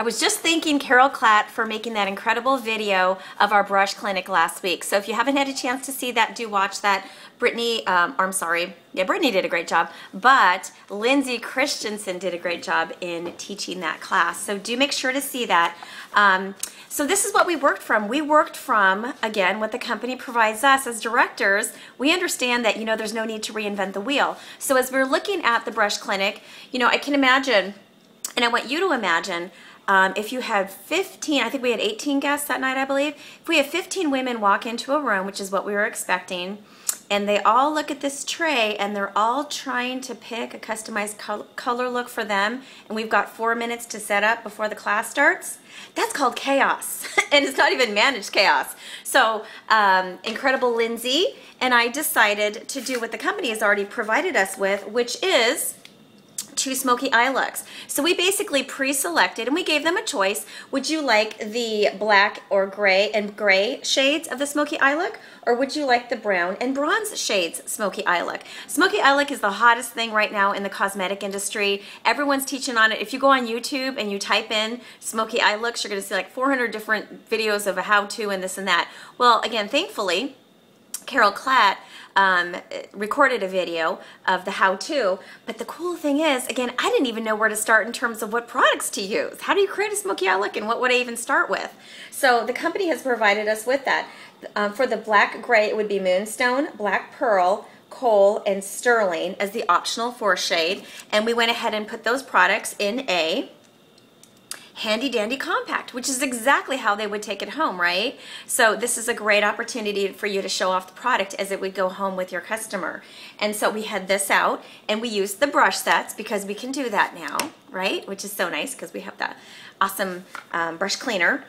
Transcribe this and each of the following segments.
I was just thanking Carol Klatt for making that incredible video of our brush clinic last week. So if you haven't had a chance to see that, do watch that. Brittany, I'm sorry, yeah, Brittany did a great job, but Lindsay Christensen did a great job in teaching that class. So do make sure to see that. So this is what we worked from. We worked from, again, what the company provides us as directors. We understand that, there's no need to reinvent the wheel. So as we're looking at the brush clinic, I can imagine, and I want you to imagine, if you had 15, I think we had 18 guests that night, I believe. If we have 15 women walk into a room, which is what we were expecting, and they all look at this tray and they're all trying to pick a customized color look for them, and we've got 4 minutes to set up before the class starts, that's called chaos. And it's not even managed chaos. So incredible Lindsay and I decided to do what the company has already provided us with, which is 2 smoky eye looks. So we basically pre-selected and we gave them a choice. Would you like the black or gray shades of the smoky eye look, or would you like the brown and bronze shades smoky eye look? Smoky eye look is the hottest thing right now in the cosmetic industry. Everyone's teaching on it. If you go on YouTube and you type in smoky eye looks, you're going to see like 400 different videos of a how-to and this and that. Well, again, thankfully, Carol Klatt recorded a video of the how-to, but the cool thing is, again, I didn't even know where to start in terms of what products to use. How do you create a smoky eye look, and what would I even start with? So the company has provided us with that. For the black gray, it would be Moonstone, Black Pearl, Coal, and Sterling as the optional 4 shade, and we went ahead and put those products in a handy dandy compact, which is exactly how they would take it home, right? So this is a great opportunity for you to show off the product as it would go home with your customer. And so we had this out and we used the brush sets because we can do that now, right? Which is so nice because we have that awesome brush cleaner.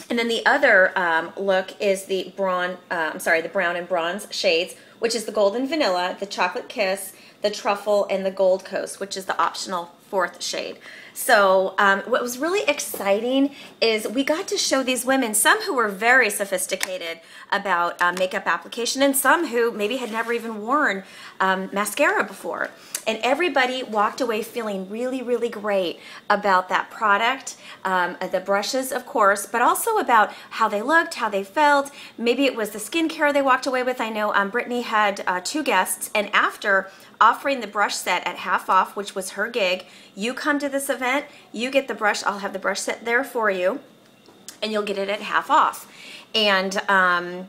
And then the other look is the brown and bronze shades, which is the golden vanilla, the chocolate kiss, the truffle, and the gold coast, which is the optional 4th shade. So what was really exciting is we got to show these women, some who were very sophisticated about makeup application and some who maybe had never even worn mascara before. And everybody walked away feeling really, really great about that product, the brushes, of course, but also about how they looked, how they felt. Maybe it was the skincare they walked away with. I know Brittany had 2 guests, and after offering the brush set at half off, which was her gig, you come to this event, you get the brush, I'll have the brush set there for you, and you'll get it at half off. And I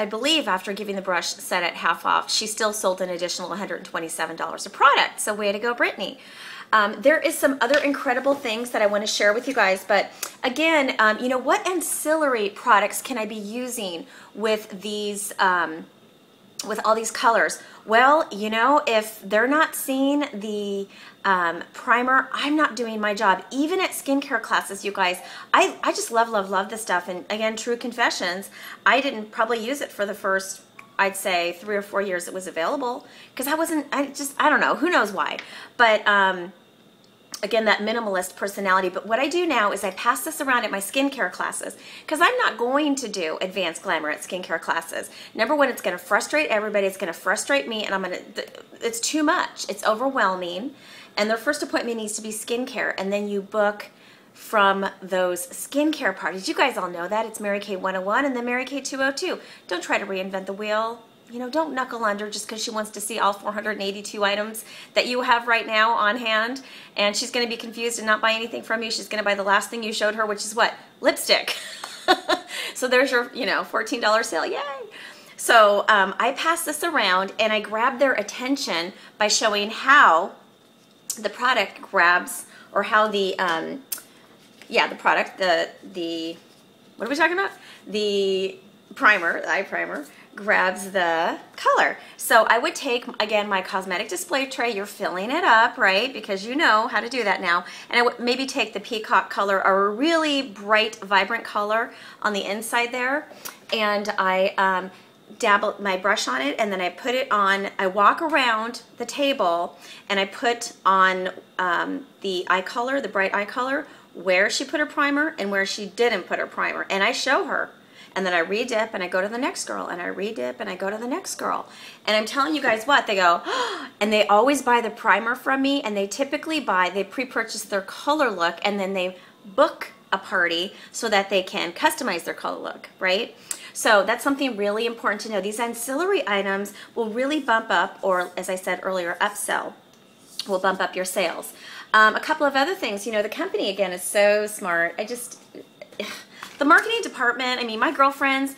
believe after giving the brush set at half off, she still sold an additional $127 of product. So way to go, Brittany. There is some other incredible things that I want to share with you guys, but again, what ancillary products can I be using with these with all these colors? Well, if they're not seeing the primer, I'm not doing my job. Even at skincare classes, you guys, I just love this stuff. And again, true confessions, I didn't probably use it for the first, I'd say 3 or 4 years it was available, because I don't know, who knows why. But again, that minimalist personality. But what I do now is I pass this around at my skincare classes, because I'm not going to do advanced glamour at skincare classes. Number one, it's going to frustrate everybody. It's going to frustrate me, and it's too much. It's overwhelming. And their first appointment needs to be skincare, and then you book from those skincare parties. You guys all know that. It's Mary Kay 101 and then Mary Kay 202. Don't try to reinvent the wheel. Don't knuckle under just because she wants to see all 482 items that you have right now on hand, and she's going to be confused and not buy anything from you. She's going to buy the last thing you showed her, which is what? Lipstick. So there's your, $14 sale. Yay! So I pass this around and I grab their attention by showing how the product grabs, or how the product, what are we talking about? The primer, the eye primer, grabs the color. So I would take, again, my cosmetic display tray. You're filling it up, right? Because you know how to do that now. And I would maybe take the peacock color, or a really bright, vibrant color on the inside there. And I dabble my brush on it, and then I put it on, I walk around the table and I put on the eye color, the bright eye color, where she put her primer and where she didn't put her primer. And I show her. and then I redip and I go to the next girl, and I redip and I go to the next girl. And I'm telling you guys what, they go, and they always buy the primer from me, and they typically they pre-purchase their color look, and then they book a party so that they can customize their color look, right? So that's something really important to know. These ancillary items will really bump up, or as I said earlier, upsell, will bump up your sales. A couple of other things, you know, the company again is so smart. The marketing department, I mean, my girlfriends,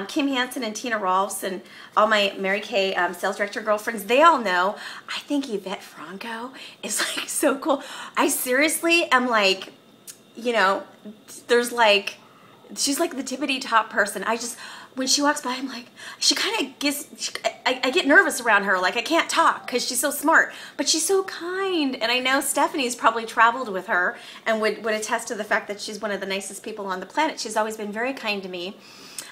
Kim Hansen and Tina Rolfs and all my Mary Kay sales director girlfriends, they all know, I think Yvette Franco is like so cool. I seriously am like, you know, there's like, she's like the tippity top person. When she walks by, I'm like, she kind of gets, I get nervous around her. Like I can't talk because she's so smart, but she's so kind. And I know Stephanie's probably traveled with her and would attest to the fact that she's one of the nicest people on the planet. She's always been very kind to me.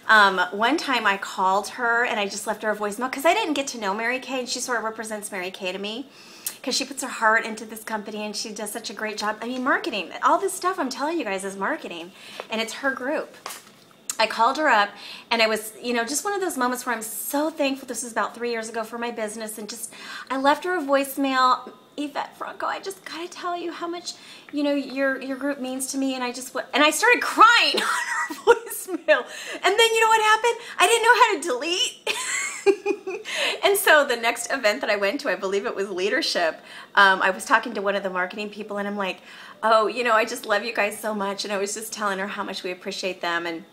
One time I called her and I just left her a voicemail because I didn't get to know Mary Kay, and she sort of represents Mary Kay to me because she puts her heart into this company and she does such a great job. I mean, marketing, all this stuff I'm telling you guys is marketing, and it's her group. I called her up, and I was, you know, just one of those moments where I'm so thankful. This was about 3 years ago for my business, and just, I left her a voicemail. Yvette Franco, I just gotta tell you how much, you know, your group means to me, and I started crying on her voicemail. And then you know what happened? I didn't know how to delete. And so the next event that I went to, I believe it was leadership, I was talking to one of the marketing people, and I'm like, oh, you know, I just love you guys so much. And I was just telling her how much we appreciate them, and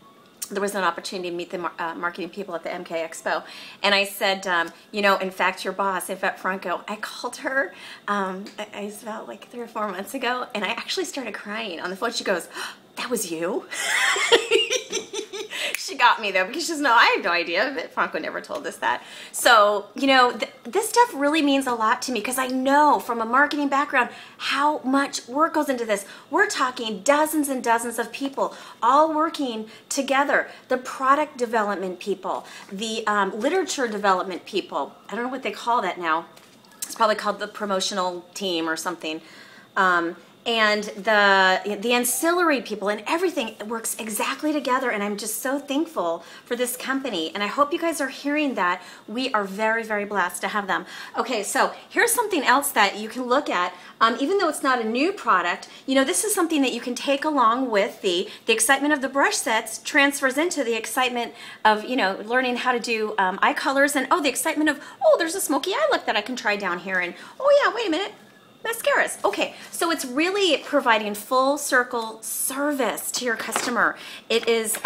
there was an opportunity to meet the marketing people at the MK Expo. And I said, you know, in fact, your boss, Yvette Franco, I called her, it's about like 3 or 4 months ago, and I actually started crying on the phone. She goes, that was you? She got me though, because she says, no, I had no idea. Yvette Franco never told us that. So, you know, this stuff really means a lot to me because I know from a marketing background how much work goes into this. We're talking dozens and dozens of people all working together. The product development people, the literature development people. I don't know what they call that now. It's probably called the promotional team or something. And the ancillary people and everything works exactly together, and I'm just so thankful for this company, and I hope you guys are hearing that. We are very, very blessed to have them. Okay, so here's something else that you can look at. Even though it's not a new product, you know, this is something that you can take along with the excitement of the brush sets transfers into the excitement of, you know, learning how to do eye colors, and the excitement of, there's a smoky eye look that I can try down here, and yeah, wait a minute, mascaras. Okay, so it's really providing full circle service to your customer. It is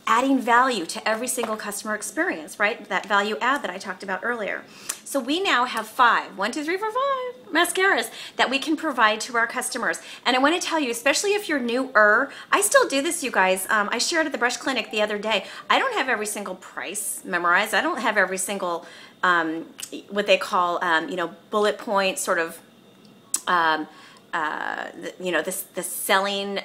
adding value to every single customer experience, right? That value add that I talked about earlier. So we now have 5 mascaras that we can provide to our customers. And I want to tell you, especially if you're newer, I still do this, you guys. I shared at the Brush Clinic the other day. I don't have every single price memorized. I don't have every single, what they call, you know, bullet point sort of, you know, the selling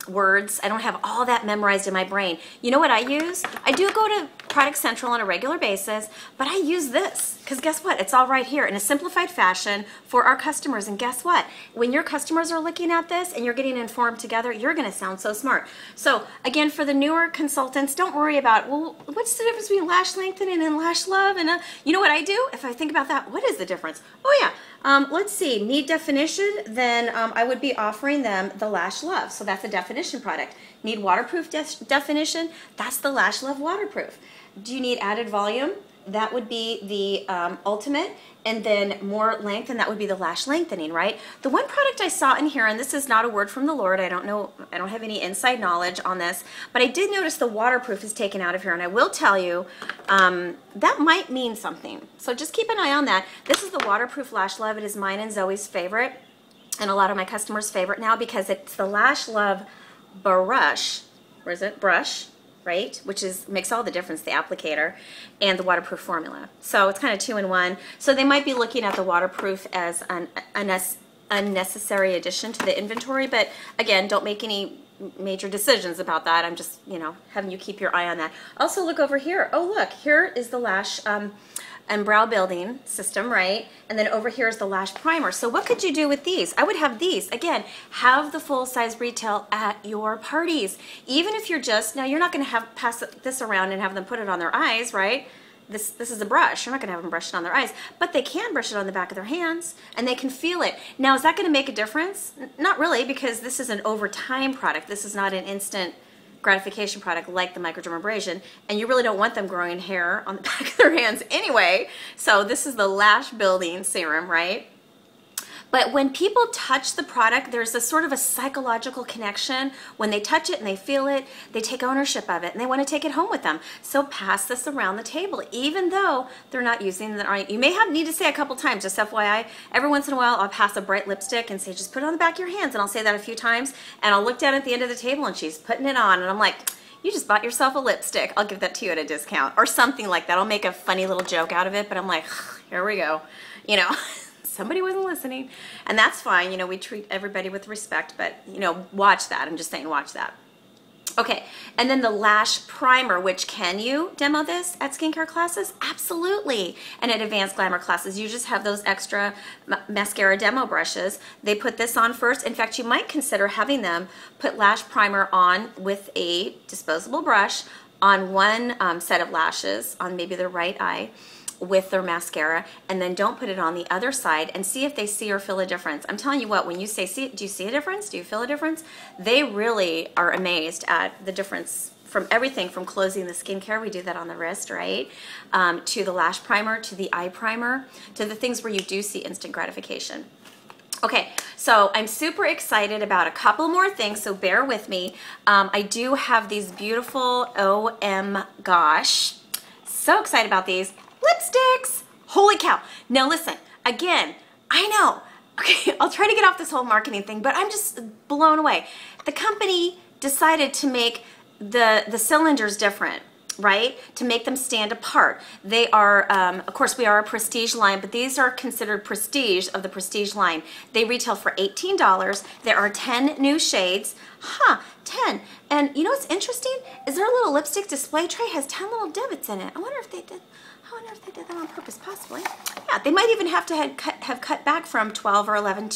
words. I don't have all that memorized in my brain. You know what I use? I do go to Product Central on a regular basis, but I use this because guess what? It's all right here in a simplified fashion for our customers. And guess what? When your customers are looking at this and you're getting informed together, you're going to sound so smart. So again, for the newer consultants, don't worry about, well, what's the difference between lash lengthening and lash love? And you know what I do? If I think about that, what is the difference? Oh yeah, let's see, need definition, then I would be offering them the Lash Love. So that's a definition product. Need waterproof definition? That's the Lash Love Waterproof. Do you need added volume? That would be the Ultimate, and then more length, and that would be the lash lengthening, right? The one product I saw in here, and this is not a word from the Lord, I don't know, I don't have any inside knowledge on this, but I did notice the waterproof is taken out of here, and I will tell you, that might mean something. So just keep an eye on that. This is the Waterproof Lash Love. It is mine and Zoe's favorite, and a lot of my customers' favorite now, because it's the Lash Love brush, where is it? Brush, right? Which makes all the difference, the applicator and the waterproof formula. So it's kind of 2-in-1. So they might be looking at the waterproof as an unnecessary addition to the inventory, but again, don't make any major decisions about that. I'm just, you know, having you keep your eye on that. Also look over here. Oh look, here is the lash and brow building system, right? And then over here is the lash primer. So what could you do with these? I would have these. Again, have the full size retail at your parties. Even if you're just, now you're not gonna pass this around and have them put it on their eyes, right? This is a brush. You're not gonna have them brush it on their eyes, but they can brush it on the back of their hands and they can feel it. Now, is that gonna make a difference? Not really, because this is an over time product. This is not an instant gratification product like the microdermabrasion, and you really don't want them growing hair on the back of their hands anyway. So this is the lash building serum, right? But when people touch the product, there's a sort of a psychological connection. When they touch it and they feel it, they take ownership of it and they want to take it home with them. So pass this around the table, even though they're not using the, you may need to say a couple times, just FYI, every once in a while I'll pass a bright lipstick and say, just put it on the back of your hands, and I'll say that a few times, and I'll look down at the end of the table and she's putting it on, and I'm like, you just bought yourself a lipstick. I'll give that to you at a discount, or something like that. I'll make a funny little joke out of it, but I'm like, here we go, you know. Somebody wasn't listening, and that's fine. You know, we treat everybody with respect, but you know, watch that. I'm just saying, watch that. Okay, and then the lash primer, which can you demo this at skincare classes? Absolutely. And at advanced glamour classes, you just have those extra mascara demo brushes. They put this on first. In fact, you might consider having them put lash primer on with a disposable brush on one set of lashes, on maybe their right eye, with their mascara, and then don't put it on the other side, and see if they see or feel a difference. I'm telling you what, when you say, do you see a difference? Do you feel a difference? They really are amazed at the difference from everything from closing the skincare, we do that on the wrist, right? To the lash primer, to the eye primer, to the things where you do see instant gratification. Okay, so I'm super excited about a couple more things, so bear with me. I do have these beautiful, gosh, so excited about these lipsticks. Holy cow. Now listen, again, I know, okay, I'll try to get off this whole marketing thing, but I'm just blown away. The company decided to make the cylinders different, right? To make them stand apart. They are, of course, we are a prestige line, but these are considered prestige of the prestige line. They retail for $18. There are 10 new shades. 10. And you know what's interesting? Is their little lipstick display tray has 10 little divots in it. I wonder if they did that on purpose, possibly. Yeah, they might even have to have cut back from 12 or 11 to